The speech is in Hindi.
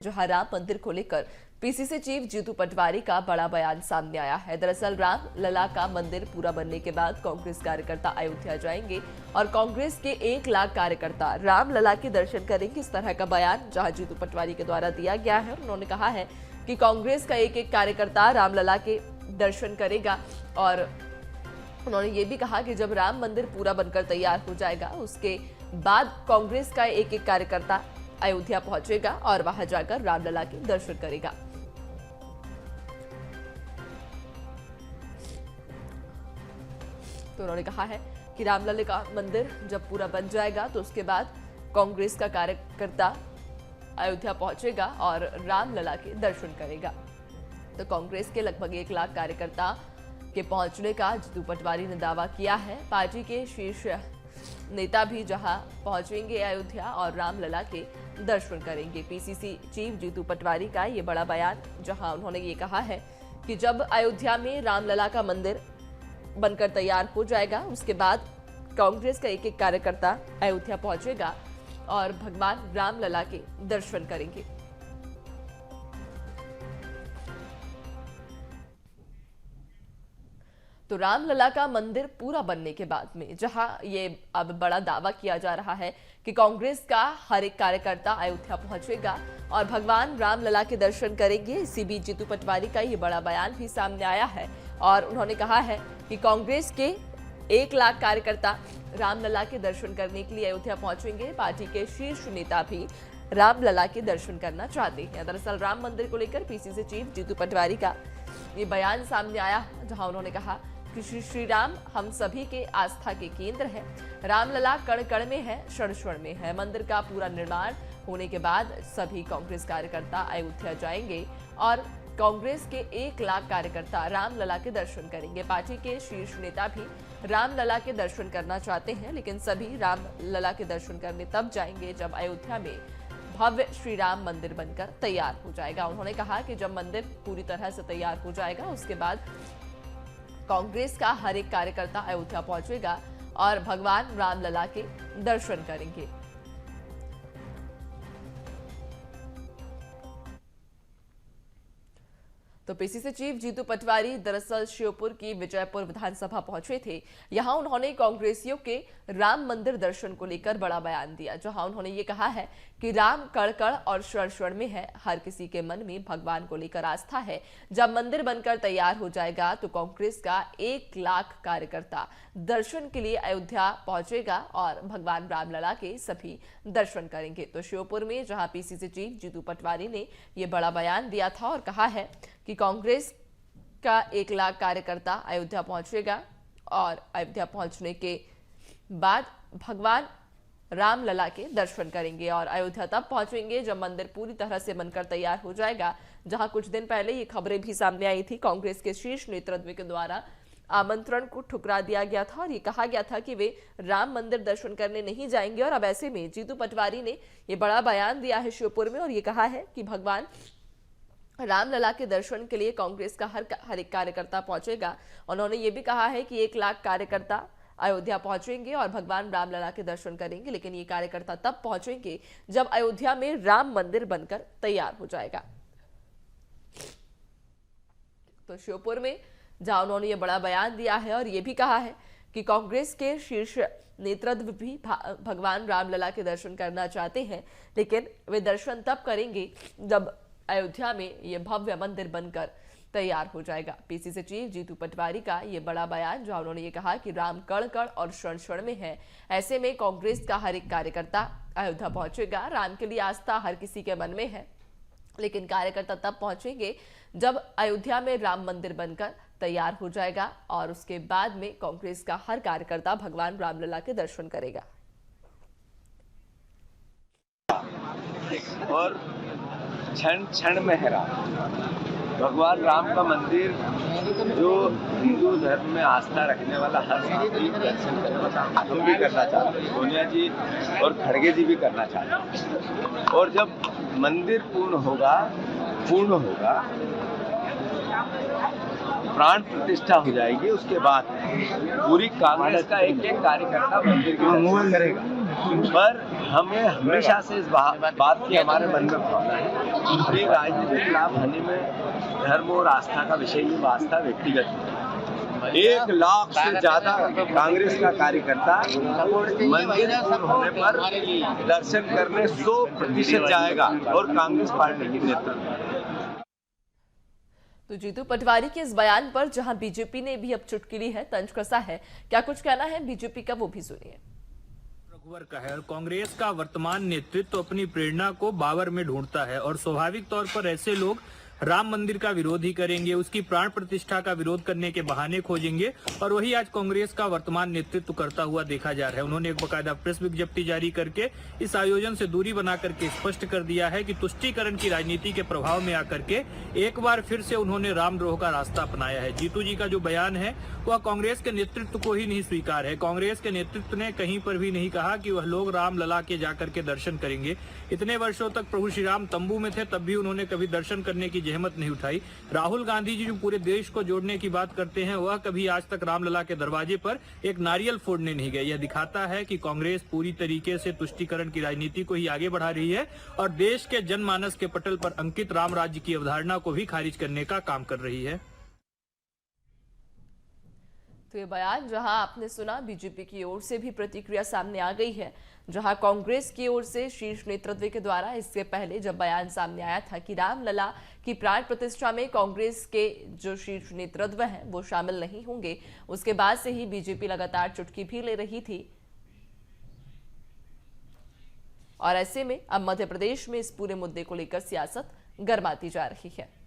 जहां राम मंदिर को लेकर पीसीसी चीफ जीतू पटवारी का बड़ा बयान सामने आया है। दरअसल राम लला का मंदिर पूरा बनने के बाद कांग्रेस कार्यकर्ता अयोध्या जाएंगे और कांग्रेस के 1 लाख कार्यकर्ता राम लला के दर्शन करेंगे। इस तरह का बयान जहां जीतू पटवारी के द्वारा दिया गया है। उन्होंने कहा है कि कांग्रेस का एक कार्यकर्ता राम लला के दर्शन करेगा और उन्होंने ये भी कहा कि जब राम मंदिर पूरा बनकर तैयार हो जाएगा उसके बाद कांग्रेस का एक कार्यकर्ता अयोध्या पहुंचेगा और वहां जाकर रामलला के दर्शन करेगा। तो उन्होंने कहा है कि रामलला का मंदिर जब पूरा बन जाएगा तो उसके बाद कांग्रेस का कार्यकर्ता अयोध्या पहुंचेगा और रामलला के दर्शन करेगा। तो कांग्रेस के लगभग 1 लाख कार्यकर्ता के पहुंचने का जीतू पटवारी ने दावा किया है। पार्टी के शीर्ष नेता भी जहां पहुंचेंगे अयोध्या और रामलला के दर्शन करेंगे। पीसीसी चीफ जीतू पटवारी का ये बड़ा बयान जहां उन्होंने ये कहा है कि जब अयोध्या में रामलला का मंदिर बनकर तैयार हो जाएगा उसके बाद कांग्रेस का एक कार्यकर्ता अयोध्या पहुंचेगा और भगवान रामलला के दर्शन करेंगे। तो रामलला का मंदिर पूरा बनने के बाद में जहां ये अब बड़ा दावा किया जा रहा है कि कांग्रेस का हर एक कार्यकर्ता अयोध्या पहुंचेगा और भगवान रामलला के दर्शन करेंगे। इसी बीच जीतू पटवारी का ये बड़ा बयान भी सामने आया है और उन्होंने कहा है कि कांग्रेस के 1 लाख कार्यकर्ता रामलला के दर्शन करने के लिए अयोध्या पहुंचेंगे। पार्टी के शीर्ष नेता भी रामलला के दर्शन करना चाहते हैं। दरअसल राम मंदिर को लेकर पीसीसी चीफ जीतू पटवारी का ये बयान सामने आया जहां उन्होंने कहा कि श्री राम हम सभी के आस्था के केंद्र है। रामलला कण कण में है, क्षण क्षण में है। मंदिर का पूरा निर्माण होने के बाद सभी कांग्रेस कार्यकर्ता अयोध्या जाएंगे और कांग्रेस के 1 लाख कार्यकर्ता रामलला के दर्शन करेंगे। पार्टी के शीर्ष नेता भी रामलला के दर्शन करना चाहते हैं, लेकिन सभी रामलला के दर्शन करने तब जाएंगे जब अयोध्या में भव्य श्री राम मंदिर बनकर तैयार हो जाएगा। उन्होंने कहा कि जब मंदिर पूरी तरह से तैयार हो जाएगा उसके बाद कांग्रेस का हर एक कार्यकर्ता अयोध्या पहुंचेगा और भगवान रामलला के दर्शन करेंगे। तो पीसीसी चीफ जीतू पटवारी दरअसल श्योपुर की विजयपुर विधानसभा पहुंचे थे। यहां उन्होंने कांग्रेसियों के राम मंदिर दर्शन को लेकर बड़ा बयान दिया, जहां उन्होंने ये कहा है कि राम कण कण और क्षण क्षण में है। हर किसी के मन में भगवान को लेकर आस्था है। जब मंदिर बनकर तैयार हो जाएगा तो कांग्रेस का 1 लाख कार्यकर्ता दर्शन के लिए अयोध्या पहुंचेगा और भगवान रामलला के सभी दर्शन करेंगे। तो श्योपुर में जहां पीसीसी चीफ जीतू पटवारी ने ये बड़ा बयान दिया था और कहा है कि कांग्रेस का 1 लाख कार्यकर्ता अयोध्या पहुंचेगा और अयोध्या पहुंचने के बाद भगवान रामलला के दर्शन करेंगे और अयोध्या तब पहुंचेंगे जब मंदिर पूरी तरह से बनकर तैयार हो जाएगा। जहां कुछ दिन पहले ये खबरें भी सामने आई थी, कांग्रेस के शीर्ष नेतृत्व के द्वारा आमंत्रण को ठुकरा दिया गया था और ये कहा गया था कि वे राम मंदिर दर्शन करने नहीं जाएंगे। और अब ऐसे में जीतू पटवारी ने ये बड़ा बयान दिया है श्योपुर में और ये कहा है कि भगवान रामलला के दर्शन के लिए कांग्रेस का हर एक कार्यकर्ता पहुंचेगा। उन्होंने ये भी कहा है कि 1 लाख कार्यकर्ता अयोध्या पहुंचेंगे और भगवान रामलला के दर्शन करेंगे, लेकिन ये कार्यकर्ता तब पहुंचेंगे जब अयोध्या में राम मंदिर बनकर तैयार हो जाएगा। तो श्योपुर में जहां उन्होंने ये बड़ा बयान दिया है और ये भी कहा है कि कांग्रेस के शीर्ष नेतृत्व भी भगवान रामलला के दर्शन करना चाहते हैं, लेकिन वे दर्शन तब करेंगे जब अयोध्या में ये भव्य मंदिर बनकर तैयार हो जाएगा। पीसीसी चीफ जीतू पटवारी का ये बड़ा बयान जहां उन्होंने ये कहा कि राम कण कण और क्षण क्षण में है। ऐसे में कांग्रेस का हर एक कार्यकर्ता अयोध्या पहुंचेगा। राम के लिए आस्था हर किसी के मन में है, लेकिन कार्यकर्ता तब पहुंचेंगे जब अयोध्या में राम मंदिर बनकर तैयार हो जाएगा और उसके बाद में कांग्रेस का हर कार्यकर्ता भगवान रामलला के दर्शन करेगा। और क्षण क्षण में है राम। भगवान राम का मंदिर जो हिंदू धर्म में आस्था रखने वाला हर व्यक्ति दर्शन करना चाहता है। हम भी करना चाहते हैं, सोनिया जी और खड़गे जी भी करना चाहते हैं। और जब मंदिर पूर्ण होगा, प्राण प्रतिष्ठा हो जाएगी, उसके बाद पूरी कांग्रेस का एक कार्यकर्ता मंदिर के दर्शन करेगा। पर हमें हमेशा से इस बात की हमारे मन में भावना है कि राजनीतिक लाभ हानि में धर्म और आस्था का विषय नहीं, आस्था व्यक्तिगत है। 1 लाख से ज्यादा कांग्रेस का कार्यकर्ता मंदिर होने पर दर्शन करने 100% जाएगा और कांग्रेस पार्टी की नेतृत्व। तो जीतू पटवारी के इस बयान पर जहां बीजेपी ने भी अब चुटकी ली है, तंज कसा है, क्या कुछ कहना है बीजेपी का वो भी सुनिए। रघुवर का है और कांग्रेस का वर्तमान नेतृत्व अपनी प्रेरणा को बाबर में ढूंढता है और स्वाभाविक तौर पर ऐसे लोग राम मंदिर का विरोध ही करेंगे, उसकी प्राण प्रतिष्ठा का विरोध करने के बहाने खोजेंगे और वही आज कांग्रेस का वर्तमान नेतृत्व करता हुआ देखा जा रहा है। उन्होंने एक बकायदा प्रेस विज्ञप्ति जारी करके इस आयोजन से दूरी बना करके स्पष्ट कर दिया है कि तुष्टीकरण की राजनीति के प्रभाव में आकर के एक बार फिर से उन्होंने रामद्रोह का रास्ता अपनाया है। जीतू जी का जो बयान है वह कांग्रेस के नेतृत्व को ही नहीं स्वीकार है। कांग्रेस के नेतृत्व ने कहीं पर भी नहीं कहा कि वह लोग राम लला के जाकर के दर्शन करेंगे। इतने वर्षों तक प्रभु श्री राम तंबू में थे, तब भी उन्होंने कभी दर्शन करने की जहमत नहीं उठाई। राहुल गांधी जी जो पूरे देश को जोड़ने की बात करते हैं, वह कभी आज तक रामलला के दरवाजे पर एक नारियल फोड़ने नहीं गए। यह दिखाता है कि कांग्रेस पूरी तरीके से तुष्टीकरण की राजनीति को ही आगे बढ़ा रही है और देश के जनमानस के पटल पर अंकित राम राज्य की अवधारणा को भी खारिज करने का काम कर रही है। तो ये बयान जहां आपने सुना, बीजेपी की ओर से भी प्रतिक्रिया सामने आ गई है, जहां कांग्रेस की ओर से शीर्ष नेतृत्व के द्वारा इससे पहले जब बयान सामने आया था कि रामलला की प्राण प्रतिष्ठा में कांग्रेस के जो शीर्ष नेतृत्व हैं वो शामिल नहीं होंगे, उसके बाद से ही बीजेपी लगातार चुटकी भी ले रही थी। और ऐसे में अब मध्य प्रदेश में इस पूरे मुद्दे को लेकर सियासत गर्माती जा रही है।